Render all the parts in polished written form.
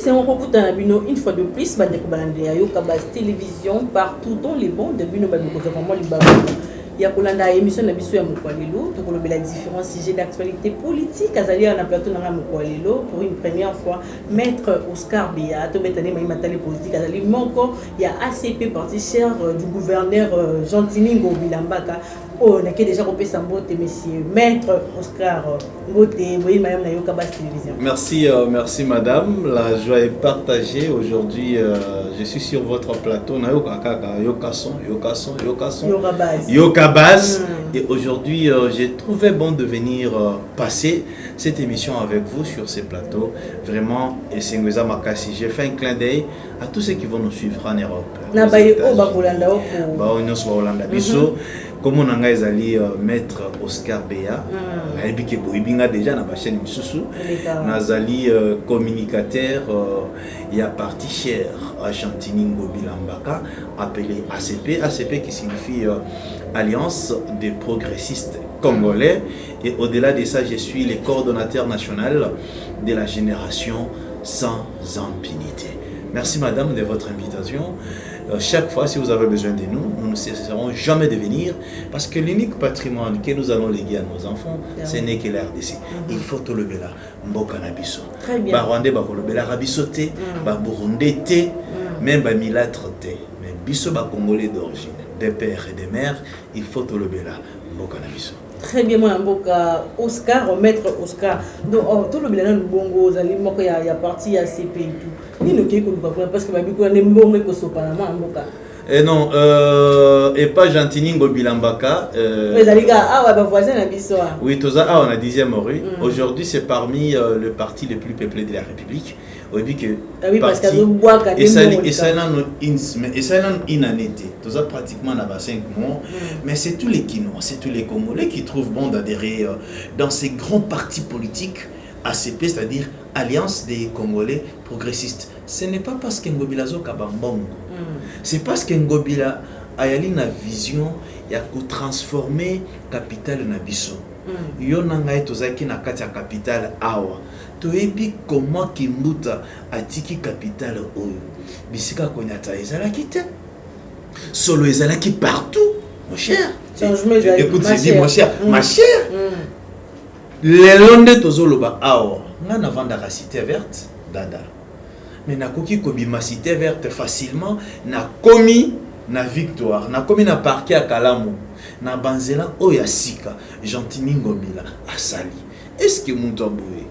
C'est un recours dans la bino une fois de plus, bah des commandés, télévision partout dans les mondes, de bino bah vraiment les barres. Il y a kolanda émission na biso ya mokwalelo, to kolobela différents sujets d'actualité politique, azali na plateau na mokwalelo pour une première fois maître Oscar Béa, to betane mai matali politique, azali moko il y a ACP parti cher du gouverneur Gentini Ngobilambaka. Oh, on a déjà coupé sa beauté, monsieur maître Oscar Beauté, oui, madame na yoka bas télévision. Merci madame, la joie est partagée aujourd'hui. Je suis sur votre plateau na yoka base. Et aujourd'hui, j'ai trouvé bon de venir passer cette émission avec vous sur ces plateaux. Vraiment, et c'est Makassi. J'ai fait un clin d'œil à tous ceux qui vont nous suivre en Europe. Comme on a maître Oscar Béa, déjà dans la chaîne Misusu, Nazali communicateur, il y a parti cher à Gentini Ngobilambaka, appelé ACP, ACP qui signifie Alliance des progressistes congolais. Et au-delà de ça, je suis le coordonnateur national de la génération sans impunité. Merci madame de votre invitation. Chaque fois, si vous avez besoin de nous, nous ne cesserons jamais de venir parce que l'unique patrimoine que nous allons léguer à nos enfants, ce n'est que l'RDC. Il faut tout le bela, mboka na biso. Très bien. Barwandais ba kolobela rabiso te, ba burundais te, même ba milâtre te. Mais biso ba congolais d'origine, des pères et des mères, il faut tout le bela, mboka na biso. Très bien, mon amboka Oscar, maître Oscar. Donc, tout le bien dans bongo, il y a parti à CP et tout. Ni le kéko parce que ma bico n'est bon que ce parlement amboka. Et non, et pas Gentini Ngobilambaka. Les aligas, ah ouais, voisin la bisoa. Oui, Toza, ah, on a 10e rue. Aujourd'hui, c'est parmi le parti le plus peuplé de la République. Oui, parce que et ça une année, tout ça pratiquement dans 5 mois, mais c'est tous les Kinois, c'est tous les Congolais qui trouvent bon d'adhérer dans ces grands partis politiques ACP, c'est-à-dire Alliance des Congolais progressistes. Ce n'est pas parce que Ngobila zo kabambongo, c'est parce que Ngobila a une vision il y a que transformer capitale na biso. Yo nanga tozaki na kati ya capitale awa. Toyebi comment Kimbuta atiki capitale oyo. Bisika konyata ezalaki te. Solo ezalaki partout, mon cher. Écoute, c'est dit mon cher, ma chère. Les londe tozoloba awa. Ngana vanda cité verte, dada. Mais na koki kobima cité verte facilement na komi na victoire, na komi na parquet à Kalamu. Na banzela oya sika, Gentini Ngobila asali. Est-ce que mon taboué?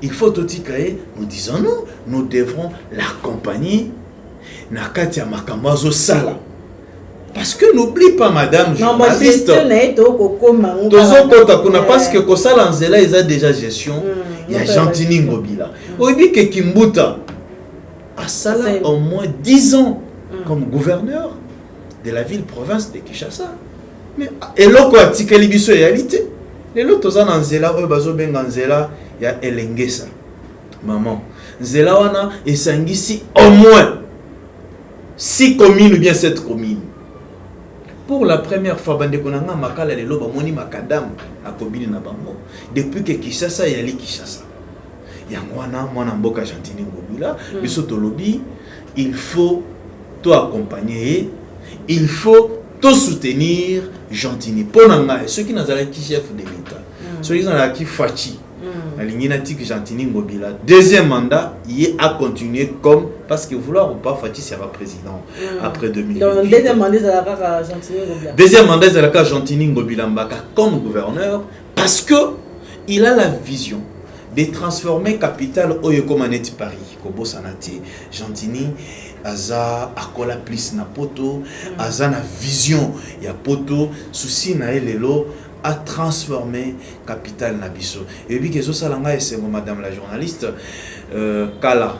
Il faut tout ikaye, nous disons non, nous devrons l'accompagner. Na katia makambazo sala. Parce que n'oublie pas madame journaliste. Parce que kosala nzela ils a déjà gestion. Il y a Gentini Ngobila. Obi ke Kimbuta asala au moins 10 ans comme gouverneur de la ville-province de Kinshasa. Mais eloko atikeli biso réalité. Lelo tozana nzela oyo bazobenga nzela ya elengesa. Maman, nzela wana esangisi au moins 6 communes ou bien 7 communes. Pour la première fois bande konanga makala lelo ba moni makadam akobili na bango depuis que Kinshasa yali Kinshasa. Yango wana mwana mboka Gentini Ngobila biso tolobi il faut to accompagner, il faut tout soutenir Gentini. Pour ceux qui n'ont pas été chef de l'État, ceux qui n'ont été Fachi, la ligne natique Gentini Ngobila. Deuxième mandat, il a continué comme parce que vouloir ou pas, Fachi sera président après 2008. Donc deuxième mandat, c'est Gentini Ngobila. Deuxième mandat, c'est Gentini Ngobila Mbaka comme gouverneur parce que il a la vision de transformer capitale Oyokomaneti Paris, Kobo Sanati, Gentini. Aza akola plus na poto, aza na vision ya poto, souci na elelo a transformé capitale na biso. Et puis que zo salanga et c'est madame la journaliste kala.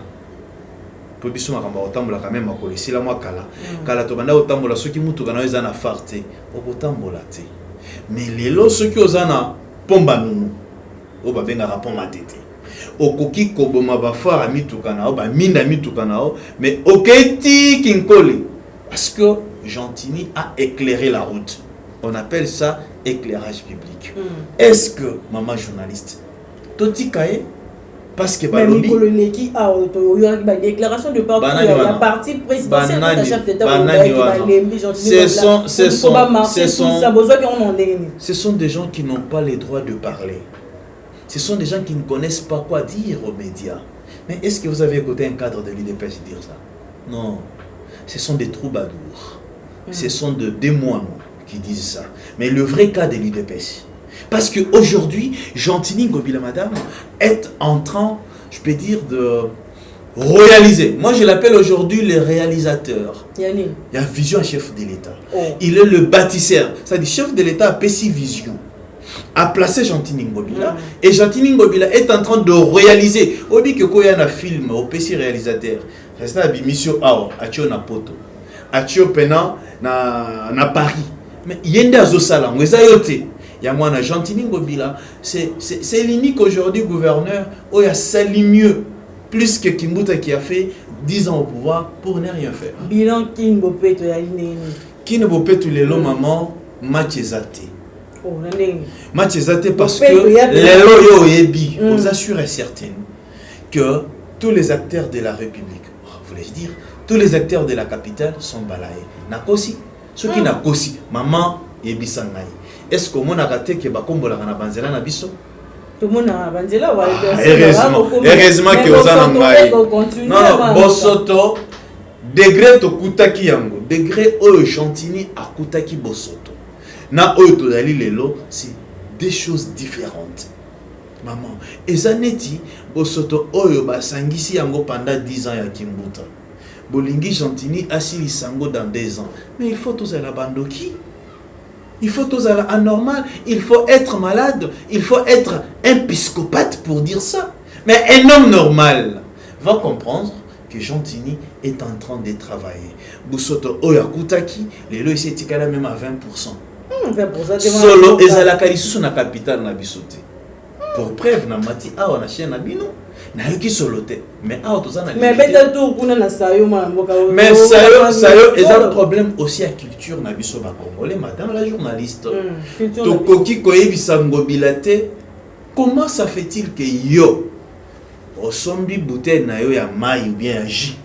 Po biso makamba otambola quand même akoli sila moi kala. Kala to banda otambola soki mutu kana eza na farte, okotambola te. Mais lelo soki ozana pomba nunu, o ba benga rapoma tete. Okoki koboma bafara mitukana ba minda mitukana mais oketi kinkoli parce que Gentini a éclairé la route. On appelle ça éclairage public. Est-ce que maman journaliste totikae parce que même Nicolas qui a une déclaration de parti la partie présidentielle de chef d'État ce sont des gens qui n'ont pas les droits de parler. Ce sont des gens qui ne connaissent pas quoi dire aux médias. Mais est-ce que vous avez écouté un cadre de l'UDPS dire ça? Non. Ce sont des troubadours. Ce sont des moines qui disent ça. Mais le vrai cas de l'UDPS. Parce qu'aujourd'hui, Gentini Ngobila Madame est en train, je peux dire, de réaliser. Moi, je l'appelle aujourd'hui le réalisateur. Il y a vision chef de l'État. Il est le bâtisseur. C'est-à-dire, chef de l'État a Pessi Vision. A placé Gentini Ngobila. Et Gentini Ngobila est en train de réaliser. On dit que quand il y a un film, au Pessi réalisateur, c'est la mission A, Achio na Poto. Achio Pena na Paris. Mais il y a un Azosala, il y a moi, Gentini Ngobila, c'est l'unique aujourd'hui gouverneur où il y a sali mieux, plus que Kimbuta qui a fait 10 ans au pouvoir pour ne rien faire. Bilan Kimbopeto les lots maman, Matchezate. Matchezate parce que les lots yebi, vous assurez certaines que tous les acteurs de la République, voulais-je dire, tous les acteurs de la capitale sont balayés. Nakosi, ceux qui nakosi, maman yebi sangai. Est-ce que mon agate que bakombola na banzela na biso? Tout le monde a banzela ou heureusement que vous en avez. Non, Bosoto degré to kutaki yango, degré o Gentini a kutaki Bosoto. Na o to dali lelo, c'est des choses différentes. Maman, ezaneti Bosoto oyo basangisi yango pendant 10 ans ya Kimbuta. Bolingi Gentini asili sango dans 2 ans. Mais il faut tous à la bandoki. Il faut tous aller anormal, il faut être malade, il faut être un psychopathe pour dire ça. Mais un homme normal va comprendre que Gentini est en train de travailler. Boussoto Oyakutaki, les lois ici tikala même à 20%. 20%. Solo ezalaka lisusu na capitale na bisote. Pour preuve na mati awa na chaîne na bino. Na yoki solote. Mais awa tozana. Mais beta tout kuna na sayo mboka. Mais sayo est un problème aussi à culture na biso ba congolais madame la journaliste. Tokoki koyebisa Ngobila te. Comment ça fait-il que yo osombi bouteille na yo ya mai ou bien ya jus.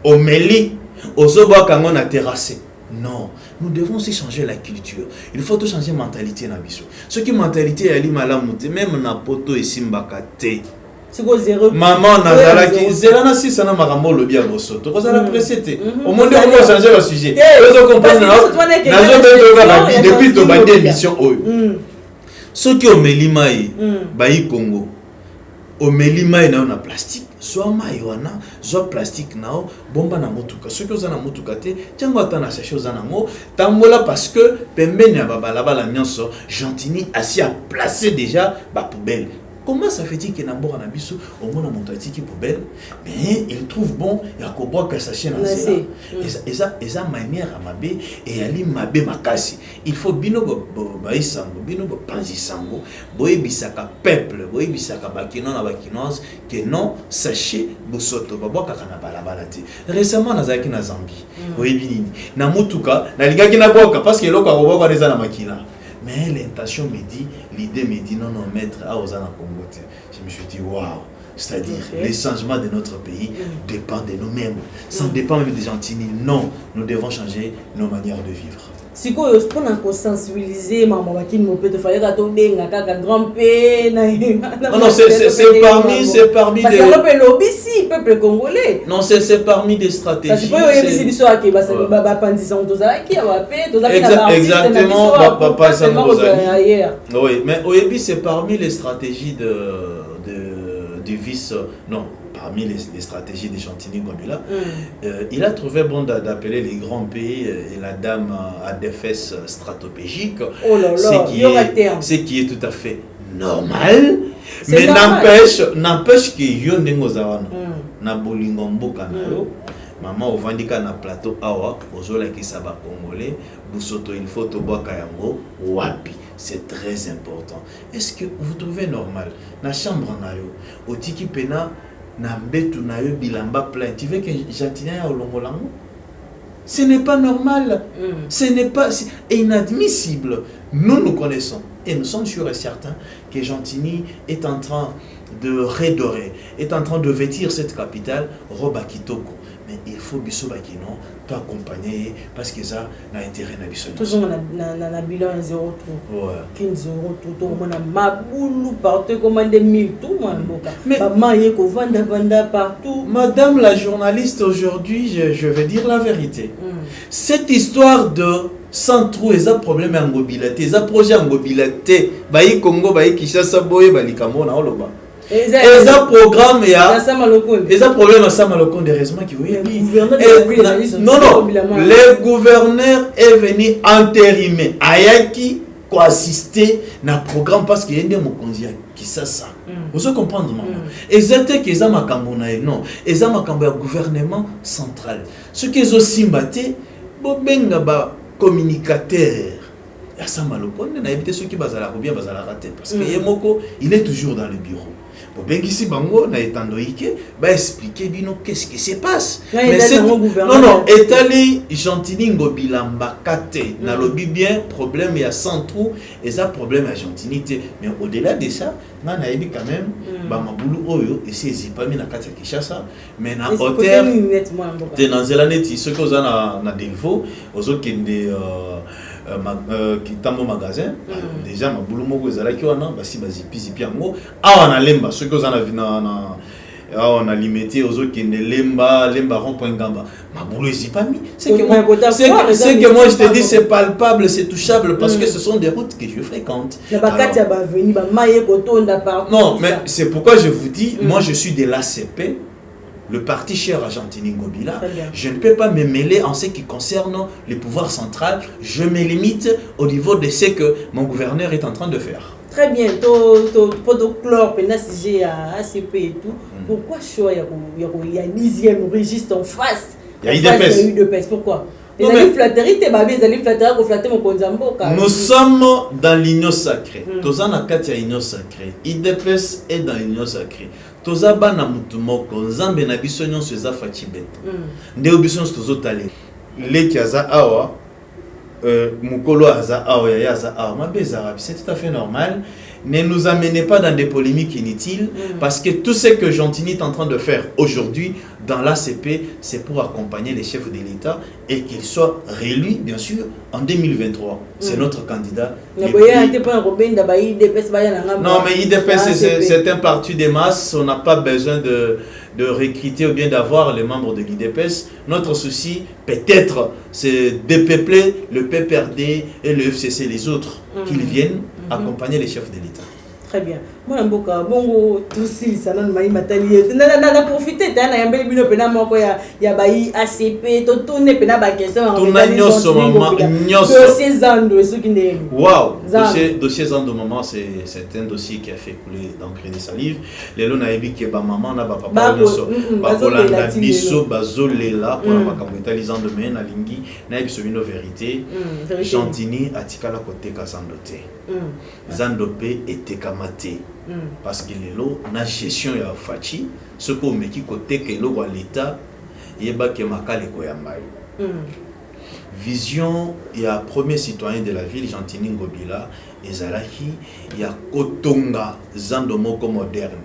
Omeli ozoba kango na terrasse. Non, nous devons aussi changer la culture. Il faut tout changer mentalité na biso. Ce qui mentalité ali malamu te même na poto esimbaka te. Maman nazalaki zelana si sana makambo lobi ya Bosoto kozala pressé au monde on changer le sujet vous comprenez nazo depuis to bande émission oyo soki omeli mai bayi Congo omeli mai na plastique soit mai wana soit plastique nao bomba na motuka soki ozana motuka te tiango ata na sachet ozana ngo tambola parce que pembeni ya babalabala nyonso Gentini asi a placé déjà ba poubelle. Comment ça fait-il que Nambour en abisso au moins mon qui poubelle mais il trouve bon il y a qu'au bois que sa chienne et ça manière à mabé et ali mabé makasi il faut bino baïsango bino panzi sango boye bisaka peuple boye bisaka bakino na bakinoise que non sachez Bosoto babo kakana balabala te récemment nazaki na Zambie boye binini na mutuka na ligaki na boka parce que loko ko boka neza na makina. Mais l'intention me dit, l'idée me dit non, maître, à Ozana Congo. Je me suis dit, waouh, c'est-à-dire les changements de notre pays dépendent de nous-mêmes. Ça dépend même des Gentini. Non, nous devons changer nos manières de vivre. Si vous pouvez sensibiliser, maman, qui me peut te faire attendre, grand-père. Non, c'est parmi des. Parce que le lobby, si, peuple congolais. Non, c'est parmi des stratégies. Exactement, papa, ça nous oui, mais au début, c'est parmi les stratégies du vice. Non. Parmi les stratégies de Gentini Ngobila, il a trouvé bon d'appeler les grands pays et la dame à des fesses stratopégiques, ce qui est tout à fait normal, mais n'empêche que yo ndengozana na bolingo mboka na yo maman ovandika na plateau awa ozola ki saba congolais Boussoto il faut to boka yango wapi. C'est très important. Est-ce que vous trouvez normal na chambre na yo otiki pena na mbetu na yo bilamba plein tu veux que Gentini ya olongolango? Ce n'est pas normal. Ce n'est pas inadmissible. Nous connaissons et nous sommes sûrs et certains que Gentini est en train de redorer, est en train de vêtir cette capitale, roba kitoko. Mais il faut biso bakino to accompagner parce que ça n'a intérêt na biso. Toujours na bilan 0 tout. Ouais. 15 euros tout on a maboulou partout commandé 1000 tout moi boka. Mais maman yé ko vanda partout. Madame la journaliste, aujourd'hui, je vais dire la vérité. Cette histoire de sans trou, ils ont problème en mobilité, ils ont projet en mobilité. Baï Congo, baï Kinshasa, boye, baï Likambo, na oloba. Ils ont programme ya. Ils ont problème à Samalokon des raisons qui oui. Non, le gouverneur est venu entérimer. Ayaki ko assister na programme parce qu'il y a des mokonzi qui ça. Vous avez comprendre maman. Exactement qu'ils ont makambo na non. Ils ont makambo ya gouvernement central. Ce qu'ils ont simbaté, bobenga ba communicateur. Ya Samalokon na éviter ceux qui bazala ou bien bazala raté parce que Yemoko, il est toujours dans le bureau. Pour bien ici bango na etandoike ba expliquer bino qu'est-ce qui se passe. Mais c'est non etali Gentini Ngobila Mbakate na lobi bien problème ya sans trou et ça problème à Gentinité mais au-delà de ça na nayebi quand même ba mabulu oyo et c'est pas mis na kati ya Kinshasa mais na hauteur te na zelaneti ce que za na Delvaux ozo kende qui tambo magasin déjà ma boulot moko ezalaki wana basi bazipi yango awa na lemba ceux que vous en avez na on a limité aux autres qui ne lemba rond-point gamba ma boulot est pas mis c'est que moi je te dis c'est palpable c'est touchable parce que ce sont des routes que je fréquente. Non mais c'est pourquoi je vous dis moi je suis de l'ACP, le parti cher à Gentini Ngobila. Je ne peux pas me mêler en ce qui concerne le pouvoir central. Je me limite au niveau de ce que mon gouverneur est en train de faire. Très bien. Pour clore, sujet à ACP et tout. Pourquoi il y a 10e registre en face? Il y a UDPS. Pourquoi? Nous sommes dans l'union sacrée. Toza na kati ya union sacrée. IDPS est dans l'union sacrée. Toza bana mutu moko nzambe na biso nyonso eza faci beta. Ndeo biso nyonso tozotale. Leki aza awa mukolo aza awa ya aza awa mabeza c'est tout à fait normal. Ne nous amenez pas dans des polémiques inutiles parce que tout ce que Gentini est en train de faire aujourd'hui dans l'ACP, c'est pour accompagner les chefs de l'État et qu'ils soient réélus, bien sûr, en 2023. C'est notre candidat. Non, mais IDPS, c'est un parti de masse. On n'a pas besoin de recruter ou bien d'avoir les membres de l'IDPS. Notre souci, peut-être, c'est de peupler le PPRD et le FCC, les autres, qu'ils viennent accompagner les chefs de l'État. Très bien. Moi, bongo tout ça non mai matali. Na profiter ta na yambeli bino pena moko ya bayi ACP to tourner pena ba question en nyoso maman nyoso. Dossier Zando ce qui n'est. Wow. Dossier Zando maman c'est un dossier qui a fait couler d'encre de salive. Les lona ebi ke ba maman na ba papa nyoso. Ba kolanda biso bazolela pour ba kamuta les Zando men na lingi na biso bino vérité. Gentini atikala côté ka Zandote. Zandope était kamate. Parce que l'élo na gestion ya fachi ce qu'on met qui côté que l'élo à l'état yeba ke makale ko ya mbayo vision ya premier citoyen de la ville Gentini Ngobila ezalaki ya kotonga zando moko moderne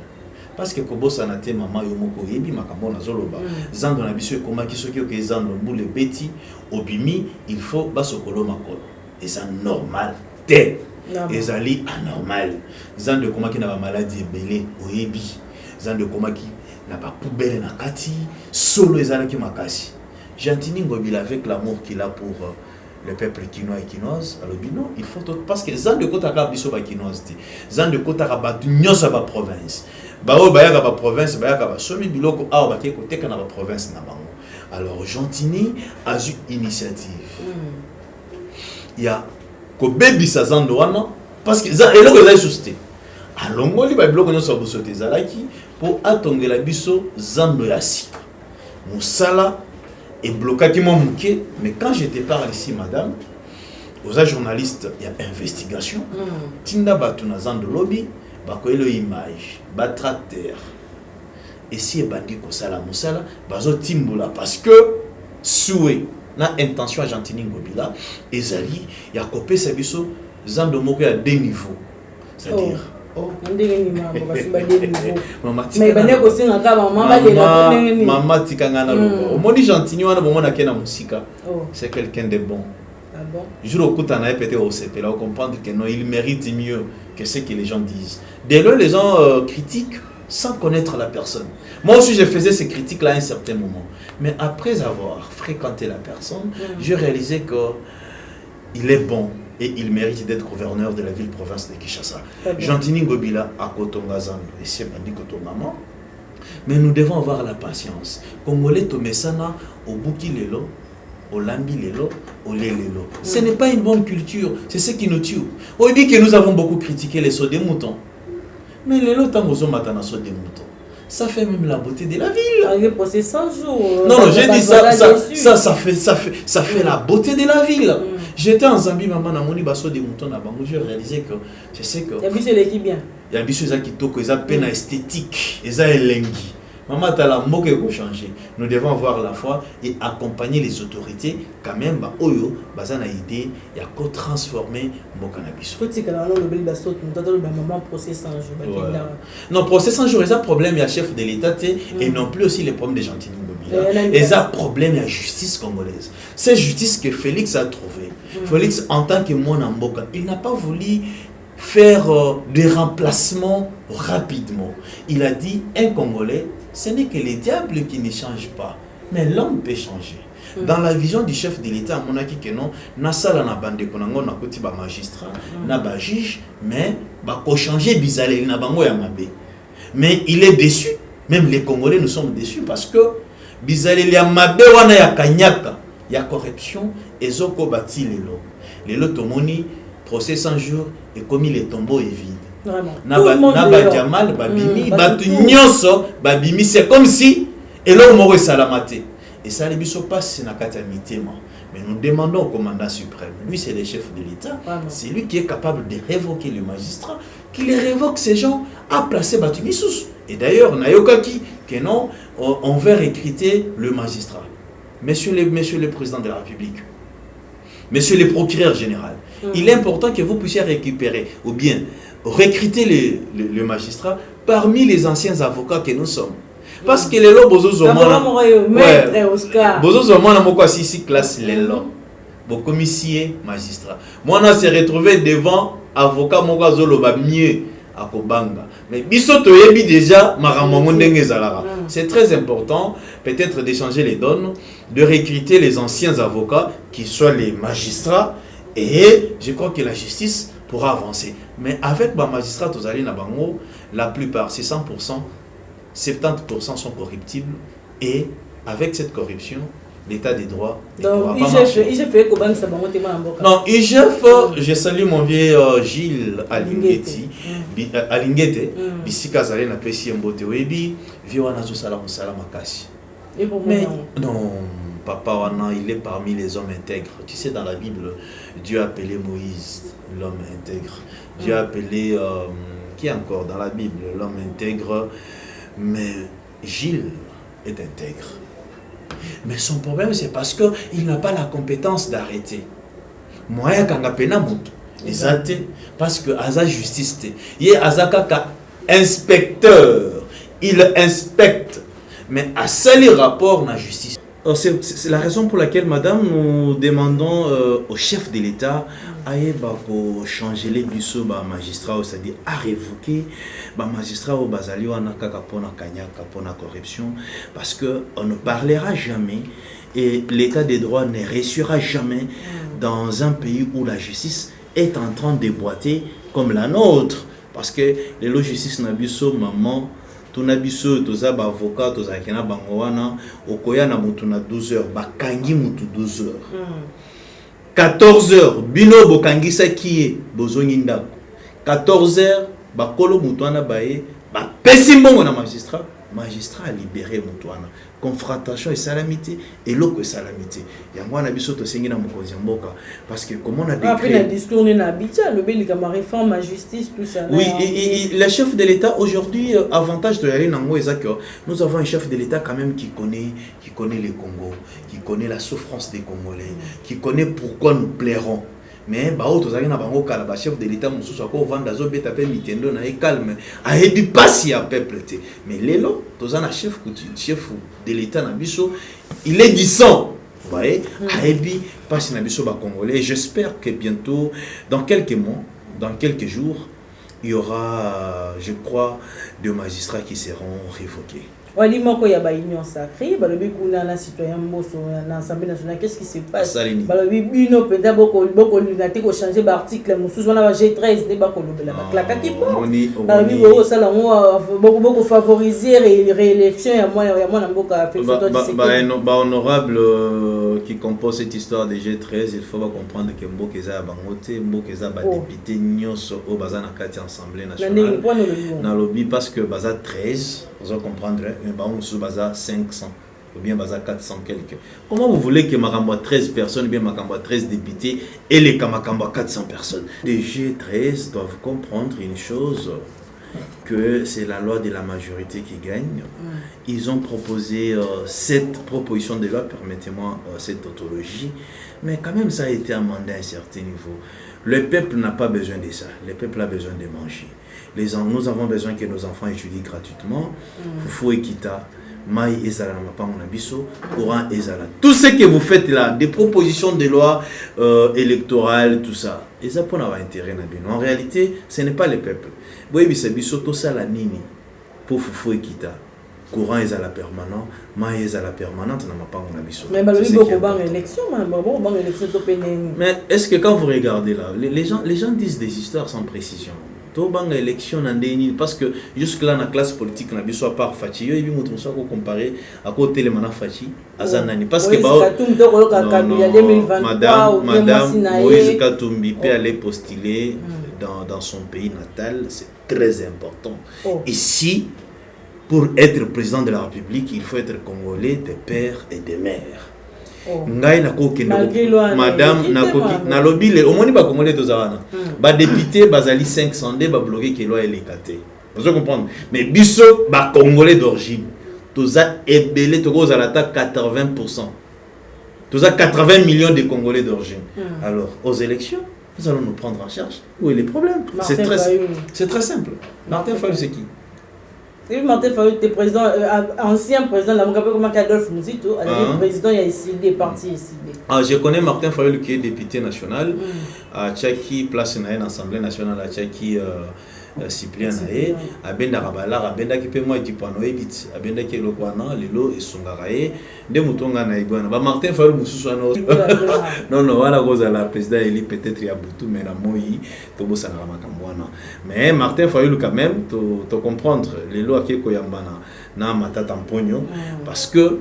parce que kobosa na te mama yo moko yebi makambo na zoloba zando na biso ekomaki soki oke zando mbule beti obimi il faut basokolo makolo et ça normal te ezali anormal zando komaki na ba maladie belé oyebi zando komaki na ba poubelle na kati solo ezalaki makasi Gentini Ngobila avec l'amour qu'il a pour le peuple quinois et quinoise alobino il faut parce que zando kotaka biso ba quinoise te zando kotaka ba nyosa ba province ba o ba ya ba province ba ya ba somi biloko a ba ke koteka na ba province na bango alors Gentini a eu initiative il y a ko baby sa zando wana parce que eloko ezali susté alongoli ba biloko nyonso bosote ezalaki pour atongela biso zando ya sika musala et blocaki mo muke mais quand je te parle ici madame aux journalistes il y a investigation tinda batu na zando lobby ba ko elo image ba tracteur et si ebandi ko sala musala bazo timbola parce que souhait na intention à Gentini Ngobila ezali ya kopesa biso zando moko ya deux niveaux c'est-à-dire Oh. Maman tikangana lobo. Omoni gentini wana bomona kena musika. C'est quelqu'un de bon. Ah bon? Je le écoute en répéter au CP, là, on comprend que non, il mérite mieux que ce que les gens disent. Dès lors, les gens critiquent sans connaître la personne. Moi aussi, je faisais ces critiques-là à un certain moment. Mais après avoir fréquenté la personne, j'ai réalisé qu'il est bon et il mérite d'être gouverneur de la ville-province de Kinshasa. Gentini Ngobila à Kotongazan, et c'est Bandi Kotongama. Mais nous devons avoir la patience. Congolais Tomesana, au Bouki Lelo, au Lambi Lelo, au Lé Lelo. Ce n'est pas une bonne culture, c'est ce qui nous tue. On dit que nous avons beaucoup critiqué les sauts des moutons. Mais les lots tangozo matana sauts des moutons. Ça fait même la beauté de la ville. C'est 100 jours. Non, j'ai dit ça fait la beauté de la ville. J'étais en Zambie, maman, na moni baso des moutons na bango, j'ai réalisé que je sais que. Il y a bis qui bien. Il y a bis qui toko, ils ont peine esthétique, ils ont elengi. Maman, tu as la mot qui faut changer. Nous devons avoir la foi et accompagner les autorités quand même. Bah, oyo, bazana idée, il y a qu'à transformer mon cannabis. Non, procès 100 jours, il y a problème, il y a chef de l'État et non plus aussi les problèmes des gentils. Il y a problème, il y a justice congolaise. C'est justice que Félix a trouvé. Félix, en tant que moi, il n'a pas voulu faire des remplacements rapidement. Il a dit, un Congolais, ce n'est que les diables qui ne changent pas, mais l'homme peut changer. Dans la vision du chef de l'État, mon aki que non, nasala na bande konango na koti ba magistrat, na ba juge, mais ba ko changer bizarre na bango ya mabe. Mais il est déçu, même les Congolais nous sommes déçus parce que bizarre ya mabe wana ya kanyaka, ya corruption ezoko bati lelo. Lelo tomoni procès 100 jours et comme les tombeaux est vide. Naba Jamal, Babimi, Batu Nyonso, Babimi, c'est comme si et l'homme aurait salamate. Et ça, les bisous passent dans la mitema. Mais nous demandons au commandant suprême, lui c'est le chef de l'État, c'est lui qui est capable de révoquer le magistrat, qui les révoque ces gens à placer Batu Missous. Et d'ailleurs, Nayokaki, que non, on veut recruter le magistrat. Monsieur le président de la République, monsieur le procureur général, il est important que vous puissiez récupérer ou bien recruter le magistrat parmi les anciens avocats que nous sommes. Parce que les lots, bozo zomana, bozo zomana moko asisi classe les lots, bo commissaire magistrat. Moi on s'est retrouvé devant avocat moko zoloba mieux à Kobanga. Mais biso toyebi déjà maramongo ndenge zalara. C'est très important peut-être d'échanger les donnes, de recruter les anciens avocats qui soient les magistrats et je crois que la justice pourra avancer. Mais avec les magistrats, la plupart, c'est 100%, 70% sont corruptibles. Et avec cette corruption, l'état des droits ne pourra pas marcher. Non, IGF, je salue mon vieux Gilles Alingeti. Alingete, Bissika Zalé n'a pas si un beau théorie, Viwana Zousala Moussala Makasi. Mais non. Papa Wana, il est parmi les hommes intègres. Tu sais, dans la Bible, Dieu a appelé Moïse l'homme intègre. Dieu a appelé, qui encore dans la Bible, l'homme intègre. Mais Gilles est intègre. Mais son problème, c'est parce qu'il n'a pas la compétence d'arrêter. Moi, quand je suis exact, parce que Aza justice, il est Azakaka inspecteur. Il inspecte. Mais à seul rapport dans la justice. C'est la raison pour laquelle, madame, nous demandons au chef de l'État à changer les bureaux de magistrats, c'est-à-dire à révoquer les magistrats au Bazali ou à la corruption, parce qu'on ne parlera jamais et l'État des droits ne réussira jamais dans un pays où la justice est en train de boiter comme la nôtre. Parce que les justice n'a maman. Tunabiso toza ba avocat toza kena bango wana okoya na mutu na 12 heures bakangi mutu 12 heures 14 heures bino bokangisa kiye bozongi ndako 14 heures bakolo mutu wana baye ba pesi mbongo na magistrat a libéré mutu wana confrontation et salamité et loko salamité yango na biso to sengi na mokonzi mboka parce que comment on a décrit après le discours na Abidjan le bel comme réforme la justice tout ça oui et le chef de l'État aujourd'hui avantage de aller nango ezaka nous avons un chef de l'État quand même qui connaît le Congo qui connaît la souffrance des Congolais qui connaît pourquoi nous plairons mais bao tozaki na bango kala ba chef de l'état mususu ako vanda zo beta pe mitendo na calme a hebi pasi ya peuple te mais lelo tozana chef de l'état na biso il est disant vous voyez a hebi pasi na biso ba congolais. J'espère que bientôt dans quelques mois, dans quelques jours, il y aura je crois des magistrats qui seront révoqués. Wali moko ya ba union sacrée balobi kuna na citoyen mboso na assemblée nationale, qu'est-ce qui se passe? Balobi bino penda boko linate ko changer ba article mususu na ba G13 de ba ko lobela ba klaka ki bon balobi boko sala boko favoriser réélection ya mwana mboka ba honorable qui compose cette histoire de G13. Il faut comprendre que mboka eza bangote mboka eza ba député nyonso o baza na kati assemblée nationale na lobby parce que baza 13 vous allez comprendre, mais on se base à 500 ou bien base à 400 quelques. Comment vous voulez que Makamba 13 personnes, ou bien Makamba 13 députés et les Kamakamba 400 personnes? Les G13 doivent comprendre une chose, que c'est la loi de la majorité qui gagne. Ils ont proposé cette proposition de loi, permettez-moi cette tautologie, mais quand même ça a été amendé à un certain niveau. Le peuple n'a pas besoin de ça, le peuple a besoin de manger. Nous avons besoin que nos enfants étudient gratuitement. Foufou Ekita, Maï Ezala Mapango Nabiso, Courant Ezala. Tout ce que vous faites là, des propositions de loi électorales, tout ça, et ça pour avoir intérêt. En réalité, ce n'est pas le peuple. Boy Bisabiso, tout ça la nini pour Foufou Ekita. Courant Ezala permanent, Maï Ezala permanente, n'a pas mon abisso. Mais mais est-ce que quand vous regardez là, les gens disent des histoires sans précision? Élection parce que jusque là dans la classe politique na biso à part Fachi yo ebi mutu so ko comparer à côté les mana Fachi azanani parce que madame Moïse Katumbi peut aller postuler dans son pays natal, c'est très important. Ici, pour être président de la République, il faut être congolais de père et de mère. Ngai na ko kende madame na ko na lobby le omoni ba congolais tozawana ba député bazali 500 ba bloquer que loi élecate. Vous comprenez? Mais biso ba congolais d'origine toza ebelé to koza la 80%. Toza 80 millions de congolais d'origine. Alors aux élections, nous allons nous prendre en charge. Où est le problème? C'est très simple. Martin Fayulu c'est qui? Martin Fayulu était président, ancien président de la Mongabé comme Adolphe Mouzito, président il y a ici des partis ici. Je connais Martin Fayulu qui est député national à Tchaki, place dans l'Assemblée nationale à Tchaki, Cyprien Naé, à Benda Rabalar, à Benda qui peut moi du point noébit, à Benda qui est le Kwana, Lilo et Songaraé, de Moutonga Naïbouana. Martin Fayulu Moussouano. Non, voilà, Rosa, la présidente Eli, peut-être il y a beaucoup, mais la Moï, Tobo Sanaramakambouana. Mais Martin Fayulu, quand même, tu comprendre, Lilo à Keko Yambana, na Matata Mpogno, parce que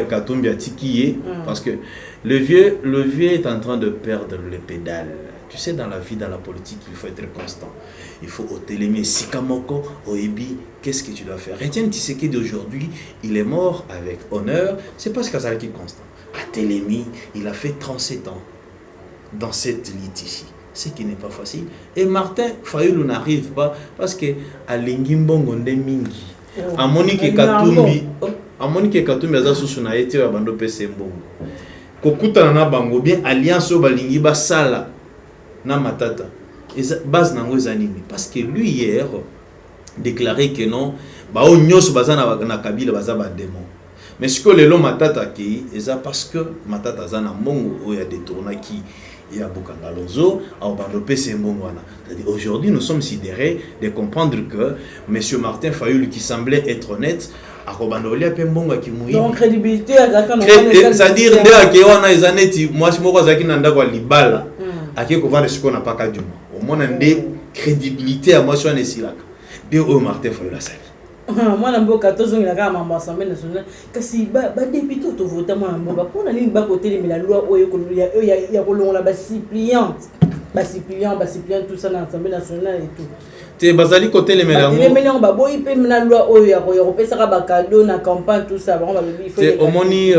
Katumbi a tikié, parce que le vieux est en train de perdre les pédales. Tu sais, dans la vie, dans la politique, il faut être constant. Il faut Otelemi, Sikamoko, Oebi, qu'est-ce que tu dois faire? Etienne Tshisekedi d'aujourd'hui, il est mort avec honneur, c'est parce qu'il est constant. À Télémi, il a fait 37 ans dans cette lutte ici, ce qui n'est pas facile. Et Martin Fayulu n'arrive pas parce que à Lingimbongo Mingi, à Monique Katumbi, à Susuna été à Bando PC Mbongo. Kokuta na bango bien alliance au Balingi Basala. Na matata base nango zanini parce que lui hier déclaré que non ba o nyos bazana na Kabila bazaba démon mais ce que le long matata qui eza parce que matata zana mongo o ya détourna qui ya Bukangalozo au bando PC mbongo wana. C'est-à-dire aujourd'hui nous sommes sidérés de comprendre que monsieur Martin Fayulu qui semblait être honnête donc crédibilité c'est-à-dire que on a les années moi je me zaki nanda kwa libala aki ko vendre ce qu'on n'a pas qu'à du au moins une crédibilité à moi sur un silaka de au Martin Fayulu sali moi na mboka tozongela ka mamba assemblée nationale kasi ba député to voter moi mboka pona nini ba côté de la loi oyo ya kolongola ba suppliant tout ça dans l'assemblée nationale et tout. Te bazali côté les mélango. Les mélango ba boy pe na loi oyo ya repesa ka ba cadeau na campagne tout ça vraiment il faut. C'est omoni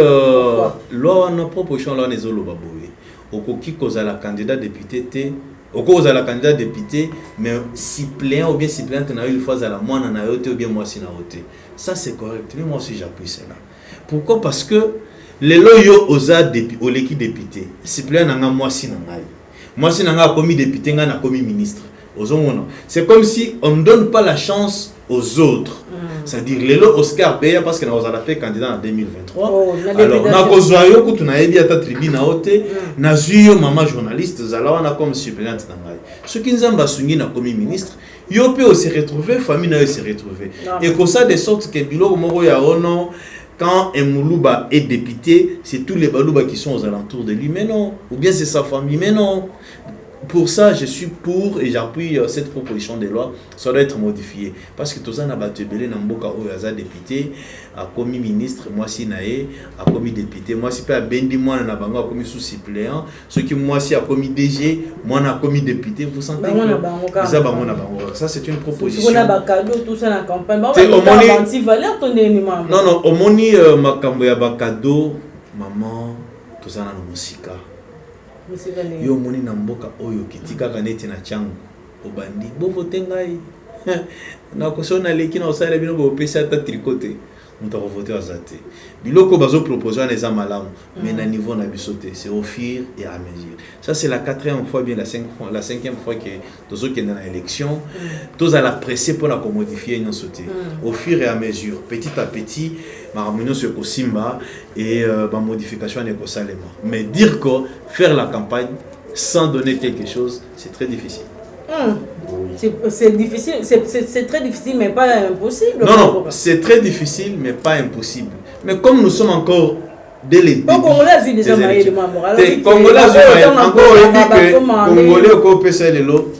loi na proposition là nezolo ba boy. Okoki kozala candidat député te okoza la candidat député mais suppléant ou bien suppléante na une fois à la moine na yote ou bien moi si na yote. Ça c'est correct. Mais moi aussi j'appuie cela. Pourquoi? Parce que lelo yo oza oleki député suppléant nanga mwasi na ngai mwasi na ngai akomi député ngai na komi ministre ozomona c'est comme si on ne donne pas la chance aux autres. C'est-à-dire lelo Oscar Beya parce que na ozala pe candidat en 2023 alors na kozwa yo kutu na yebi ata tribune haute na zuyo mama journaliste zala wana comme suppléante na ngai ce qui nzamba sungi na komi ministre yo pe se retrouver famille na yo se retrouver et comme ça de sorte que biloko moko ya ono quand un Moulouba est député, c'est tous les Balouba qui sont aux alentours de lui, mais non. Ou bien c'est sa famille, mais non. Pour ça, je suis pour et j'appuie cette proposition de loi. Ça doit être modifié. Parce que tout ça n'a pas été belé dans Mboka Oyaza député, a commis ministre, moi si naé, a commis député. Moi si pas Bendi, moi n'a pas commis sous-suppléant. Ceux qui moi si a commis DG, moi n'a commis député. Vous sentez ça c'est une proposition. On a bakado tout ça dans la campagne. Non non, au moni makambo ya bakado, maman, tout ça dans musika. Yo moni na mboka oyo kitika kanete na changu obandi bo vote ngai na kosona leki na osala bino bo pesa ta tricoté on t'a voté azate biloko bazo proposer na za malamu mais na niveau na bisoté c'est au fur et à mesure ça c'est la quatrième fois bien la cinquième fois que tozo kenda na élection tous à la presser pour la modifier non sauter au fur et à mesure petit à petit ma réunion sur Kosimba et ma modification n'est pas salema mais dire que faire la campagne sans donner quelque chose c'est très difficile. C'est difficile, c'est très difficile, mais pas impossible. Non, c'est très difficile, mais pas impossible. Mais comme nous sommes encore dès les débuts, Congolais a vu déjà marié de ma morale. Congolais a vu encore dit que Congolais au PSL les lots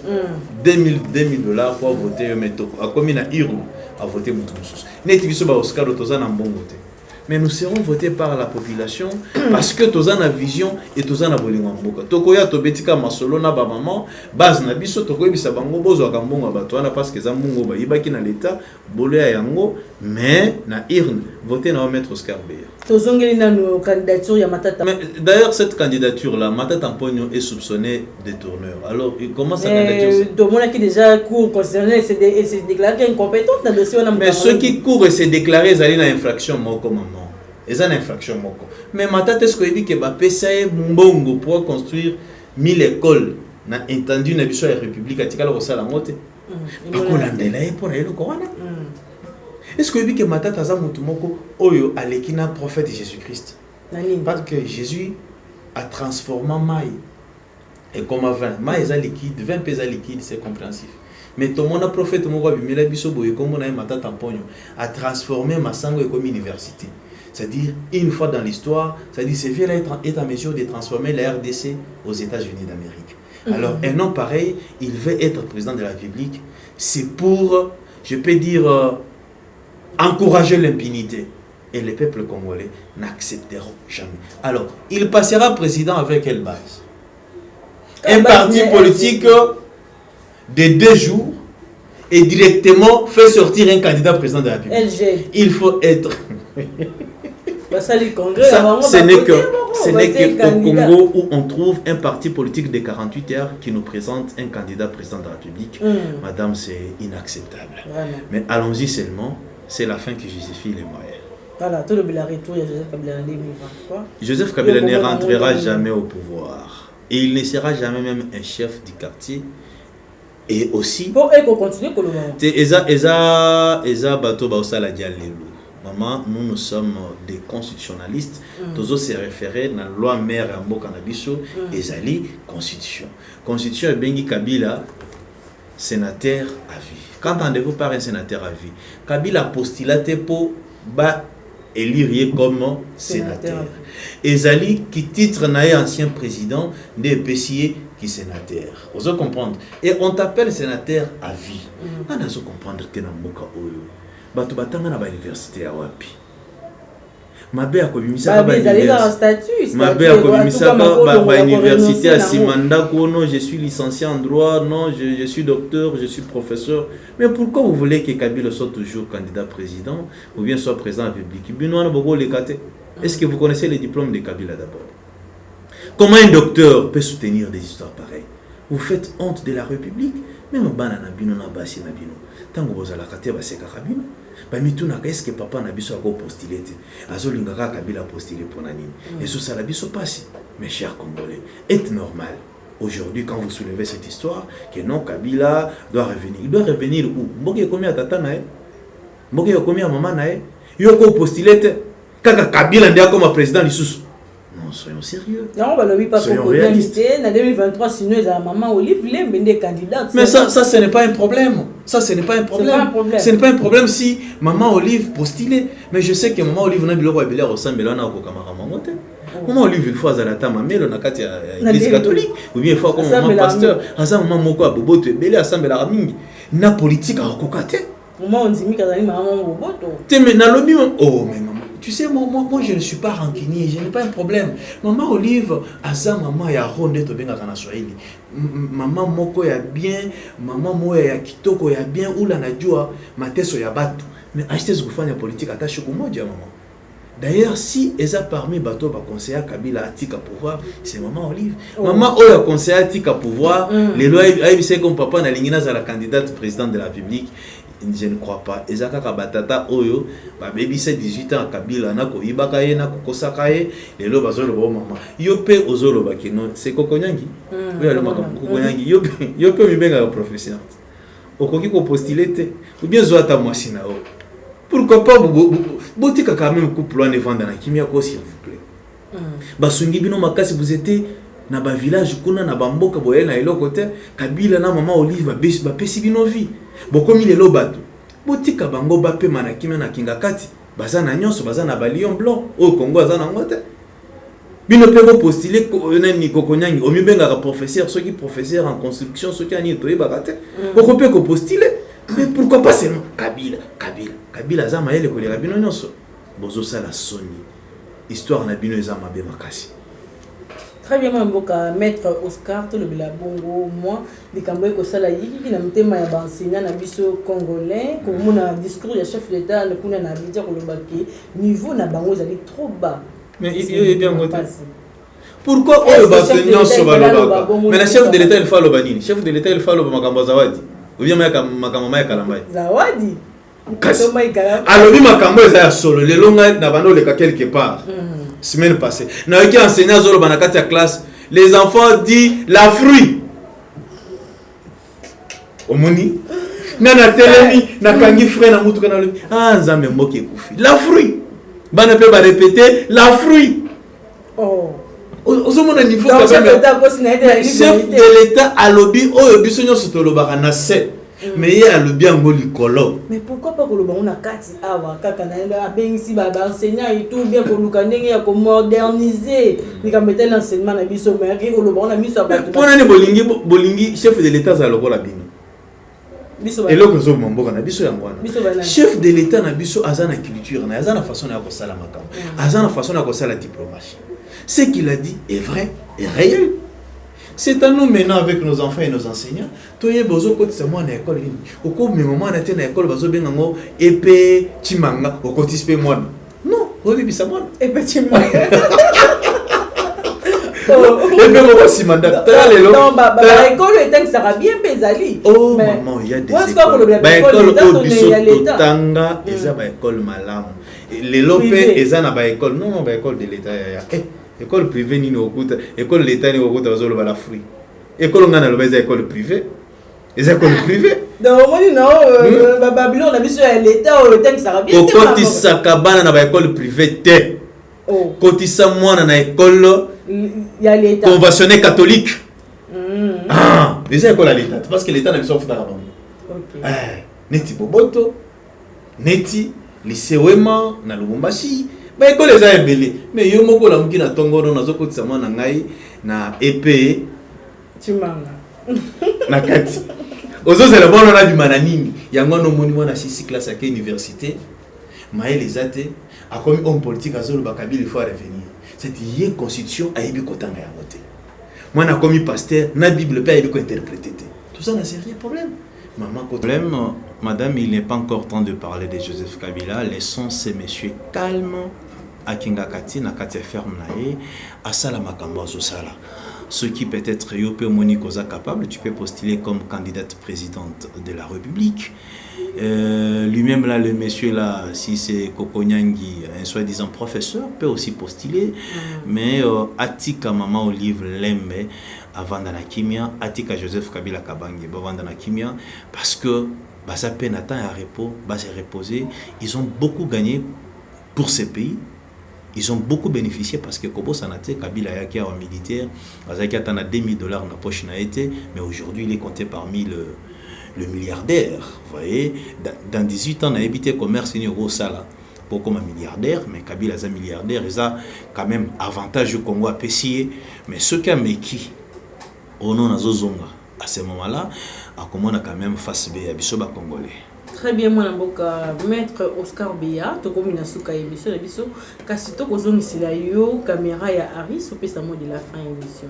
2000 $ pour voter mais a commis na Iru a voté Moutoumous. N'est-ce que Oscar Tozan a bon voté. Mais nous serons votés par la population parce que Tozan a vision et Tozan a bolingo mboka. Tokoya tobetika masolo na ba maman base na biso tokoyi bisa bango bozo akambongo batwana parce que zambongo ba yibaki na l'état bolo ya yango mais na irne voter na mettre Oscar Beya. Tozongeli na no candidature ya Matata. Mais d'ailleurs cette candidature là Matata Mpogno est soupçonné de tourneur. Alors il commence sa candidature. Tout le monde qui déjà court concerné c'est déclaré incompétent dans le dossier on a. Mais ceux qui courent et se déclarent ils allaient na infraction moko maman. Ils ont une infraction moko. Mais Matata est-ce qu'il dit que ba PSA mbongo pour construire 1000 écoles na entendu na biso ya République atikala ko sala mote. Pas qu'on andela e pour le corona. Est-ce qu'il dit que Matata za mutu moko oyo alekina prophète Jésus-Christ? Parce que Jésus a transformé maï et comme à 20 maï est liquide, 20 pesa liquide, c'est compréhensif. Mais tout le monde a prophète moko bimela biso boye comme na Matata Mpogno a transformé Masango comme université. C'est-à-dire, une fois dans l'histoire, c'est-à-dire, c'est vient être en mesure de transformer la RDC aux États-Unis d'Amérique. Alors, un homme pareil, il veut être président de la République, c'est pour, je peux dire, encourager l'impunité. Et les peuples congolais n'accepteront jamais. Alors, il passera président avec quelle base? Un parti politique de 2 jours et directement fait sortir un candidat président de la République. LG. Il faut être... Ça, ce n'est qu'au Congo où on trouve un parti politique de 48 heures qui nous présente un candidat président de la République. Madame, c'est inacceptable. Vraiment. Mais allons-y seulement, c'est la fin qui justifie les moyens. Voilà, tout le retour, Joseph Kabila en 2023. Joseph Kabila ne rentrera jamais au pouvoir. Et il ne sera jamais même un chef du quartier. Et aussi... Pour continuer, Eza bato baosala dialelo. Maman, nous sommes des constitutionnalistes. Tous se référer dans la loi mère en Mboka Nabiso, Ezali, constitution. Constitution est Bengi Kabila, sénateur à vie. Qu'entendez-vous par un sénateur à vie? Kabila postulaté pour élire comme sénateur. Ezali, qui titre naïe ancien président, des PCA qui sénateur. Vous allez comprendre. Et on t'appelle sénateur à vie. On a comprendre que dans Mboka Oyo. Bato batanga na ba université ya wapi mabe akobimisa ba université à Simanda kono je suis licencié en droit non je suis docteur je suis professeur mais pourquoi vous voulez que Kabila soit toujours candidat président ou bien soit président de la République binoana boko lekate est-ce que vous connaissez les diplômes de Kabila d'abord? Comment un docteur peut soutenir des histoires pareilles? Vous faites honte de la République même bana na bino na basi na bino. tango bozalaka te basekaka bino bamitunaka est-ce que papa na biso akopostile te azolingaka Kabila postile mpona nini ezosala biso pasi. Mes chers Congolais, est normal aujourd'hui quand vous soulevez cette histoire que non, Kabila doit revenir. Il doit revenir où? Mboki ekomi atata na ye, mboki ekomi ya mama na ye, yo ko postile te kaka Kabila ndia comme président lisusu. Non, soyons sérieux. Non, soyons réalistes. En 2023, sinon, il y a maman Olive Lembe des candidats. Mais ça, ce n'est pas un problème. Ça, ce n'est pas un problème. Ce n'est pas un problème si maman Olive postulait. Mais je sais que maman Olive n'a pas ressemble à maman Olive, il faut à la tama, mais on a qu'à l'église catholique. Ou bien il faut comme maman pasteur. À ça, maman Moko, Bobo, tu es belé, à ça, mais la raming. Na politique à recocate. Maman, on dit que maman Bobo. Tu mais dans lobby, oh, mais maman. Tu sais, moi, je ne suis pas rancunier, je n'ai pas un problème. Maman Olive, Aza, maman, ya ronde, to benga kana Swahili. Maman Moko ya bien, maman Moya ya kitoko ya bien, ou la najua, mateso ya batu. Mais acheter ce que politique, attache au moja, maman. D'ailleurs, si Eza parmi bateau va conseiller Kabila Atika pouvoir, c'est maman Olive. Maman Oya conseiller Atika pouvoir, les lois, c'est comme papa na lingina za la candidate présidente de la République. Je ne crois pas. Ezaka Kabatata Oyo, baby c'est 18 ans Kabila nako ibaka ye nako kosaka ye, lelo bazolo ba maman. Yope ozolo bakino, c'est Kokonyangi. Oui, alors Kokonyangi, yope mibenga professeur. Okoki ko postuler te ou bien zoata mwasi na o. Pourquoi pas botika quand même couple loin de vendre na kimia ko s'il vous plaît. Basungi bino makasi vous étiez na ba village kuna na bamboka boye na eloko te Kabila na maman Olive ba pesi bino vie. Bokomi lelo bato botika bango bape manakime na kinga kati baza na nyonso baza na ba lion blanc au Congo baza na ngote bino pe bo postuler ni Kokonyangi o mibenga ka professeur ceux qui professeur en construction ceux qui ani toye bakate boko pe ko postuler mais pourquoi pas seulement Kabila za maele ko lera bino nyonso bozo sala soni histoire na bino eza mabe makasi. Très bien, maître Oscar, tout le Bilabongo, moi, les Camboués, que ça, qui n'a pas été enseignant, na biso congolais, comme on a discours, il y a chef d'État, le coup, on a dit que le baquet, niveau n'a pas allé trop bas. Mais il est bien voté. Pourquoi on le bâtonnion sur Baloba? Mais le chef de l'État, il faut le banini. Chef de l'État, il faut le Makambo Zawadi. Ou bien Makamama Kalambai. Zawadi? Alors, Makambo est solo. Les longs n'abandonnent le cas quelque part. Semaine passée. Nous avons enseigné à la classe. Les enfants disent la fruit. Omoni. Nana telemi, na kangi frère na mutu kana. Ah, nzambe moke kufi. La fruit. Bana pe ba répéter la fruit. Oh. Ozomona niveau quand même. Chef de l'État a lobby oyo biso nyoso to lobaka na se. Mais il y a le bien likolo. Mais pourquoi pas que le bon a kati awa kaka na ben si ba enseignant et tout bien ko luka ndenge ya ko moderniser ni ka mettre l'enseignement na biso mais ke ko le bon na miso ba. Pona ne bolingi chef de l'État za lokola bino. Biso ba. Et loko zo mboka na biso yango wana. Chef de l'État na biso azana culture na azana façon ya ko sala makamo. Azana façon ya ko sala diplomatie. Ce qu'il a dit est vrai et réel. C'est à nous maintenant avec nos enfants et nos enseignants. Toye bozo koti sa mwana école ni. Oko me maman na tena école bazo benga ngo épée chimanga okoti spe mwana. Non, obi bisa mwana. Épée chimanga. Épée mo simanda. Talelo. Non, ba école était ça va bien pesali. Oh maman, il y a des écoles. Ba école obiso tanga eza ba école malamu. Les lopé eza na ba école. Non, ba école de l'état ya. École privée ni okuta, école l'état ni okuta bazolo bala fruit. École ngana lo beza école privée. Les écoles privées. Donc moi non Babylone na biso ya l'état o l'état ça bien. Okoti sakabana na ba école privée té. Oh. Kotisa mwana na école ya l'état. Conventionnée catholique. Ah, les écoles à l'état parce que l'état na biso futa kabambo. OK. Neti Boboto, neti lycée Wema na Lubumbashi. Ba école eza ebele mais yo moko la muki na tongono nazokotisa mwana ngai na épée chimanga na kati ozozela bona na bimana nini yango no moni mwana 6 classe à université maël ezate a comme homme politique azolo ba Kabila il faut revenir cette yé constitution a yebi kotanga yango te mwana komi pasteur na bible pe a yebi ko interpréter tout ça n'a rien problème. Maman, problème, madame, il n'est pas encore temps de parler de Joseph Kabila. Laissons ces messieurs calmes. À Kingakati, na Katia ferme nae, à Sala Makambo Sala. ce qui peut-être Yope Monique Oza capable, tu peux postuler comme candidate présidente de la République. Lui-même là, le monsieur là, si c'est Kokonyangui, un soi-disant professeur, peut aussi postuler. Mais Atika Maman Olive Lembe avant dans la Kimia, Atika Joseph Kabila Kabangi avant dans la Kimia, parce que ça peine attend à repos, se reposer. Ils ont beaucoup gagné pour ces pays. Ils ont beaucoup bénéficié parce que Kobo Sanate, Kabila Yaki a militaire, Azaki a $2000 dans la poche n'a été, mais aujourd'hui il est compté parmi le milliardaire. Vous voyez, dans 18 ans, on a habité commerce au Sala pour comme un milliardaire, mais Kabila est un milliardaire, ils ont quand même avantage au Congo à Pessier, mais ce qui a qui au nom de Zozonga, à ce moment-là, on a quand même face B à Bissoba Congolais. Très bien, mon amboka maître Oscar Beya, to comme na suka émission la biso, kasi to kozongi sila yo caméra ya Aris au pesa mot de la fin émission.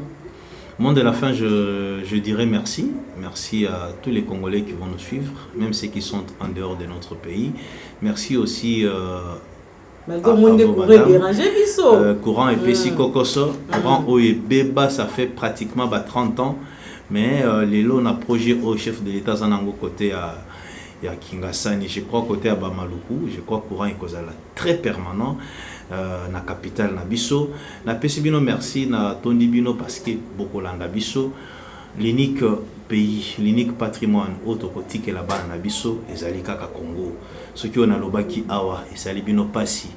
Mot de la fin, je dirais merci. Merci à tous les Congolais qui vont nous suivre, même ceux qui sont en dehors de notre pays. Merci aussi à vos madames. Courant et Pessi Kokoso. Courant Oyebeba, ça fait pratiquement 30 ans. Mais les lots on a projet au chef de l'État Zanango côté à Kingasani, je crois côté à Bamaluku, je crois courant est très permanent na capitale na biso na pesibino merci na tondi bino parce que beaucoup landa biso l'unique pays l'unique patrimoine autre côté que là-bas na biso ezali kaka Congo ce qui on a lobaki awa ezali bino pasi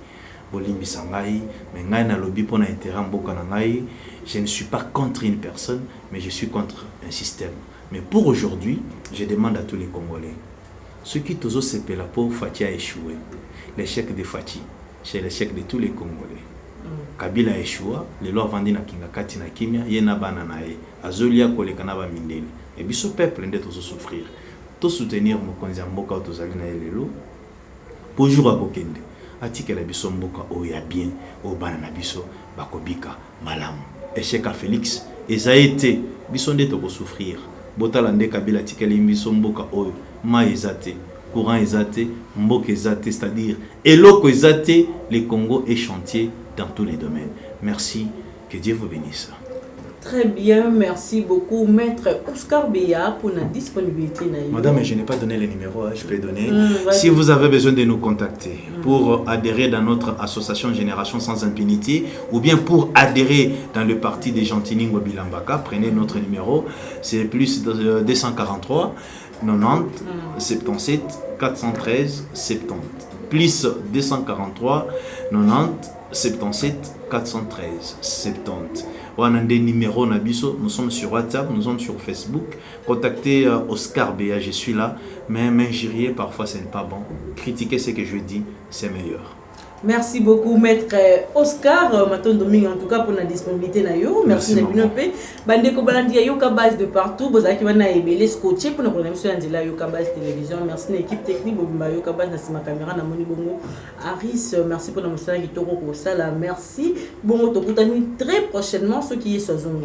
bolimbi sangai mais ngai na lobi pona intérêt mboka na ngai. Je ne suis pas contre une personne mais je suis contre un système. Mais pour aujourd'hui je demande à tous les Congolais. Ce qui tous se la pauvre Fati a échoué. L'échec de Fati, c'est l'échec de tous les Congolais. Kabila a échoué, les lois vendent na Kingakati na Kimia, yena bananae, azolia kolekana ba mindeli. Et biso peuple ndé tous souffrir. Tous soutenir mokonzi mboka tozali na elelo. Pour jour a kokende. Atike la biso mboka o ya bien, o banana biso bakobika malamu. Échec à Félix, et ça a été biso ndé to souffrir. Botalande Kabila tikeli biso mboka oyo. Ma ezate, courant ezate, mbok ezate, c'est-à-dire eloko ezate, le Congo est chantier dans tous les domaines. Merci, que Dieu vous bénisse. Très bien, merci beaucoup, maître Oscar Beya, pour la disponibilité. Madame, je n'ai pas donné les numéros, je peux donner. Si vous avez besoin de nous contacter pour adhérer dans notre association Génération Sans Impunité, ou bien pour adhérer dans le parti des Gentiningo Bilambaka, prenez notre numéro, c'est plus 243 90 77 413 70. Plus 243 90 77 413 70. On a des numéros Nabiso, nous sommes sur WhatsApp, nous sommes sur Facebook. Contactez Oscar Beya, je suis là. Mais m'injurier, parfois ce n'est pas bon. Critiquer ce que je dis, c'est meilleur. Merci beaucoup, maître Oscar Maton Domingue, en tout cas pour la disponibilité. Merci de nous payer. Bandeko Balandi Yoka base de partout. Vous avez été scotché pour notre émission de Yoka base télévision. Merci à l'équipe technique de Yoka base de ma caméra. Aris, merci pour la message qui merci. Bon, on se retrouve très prochainement, ce qui est sur Zoom.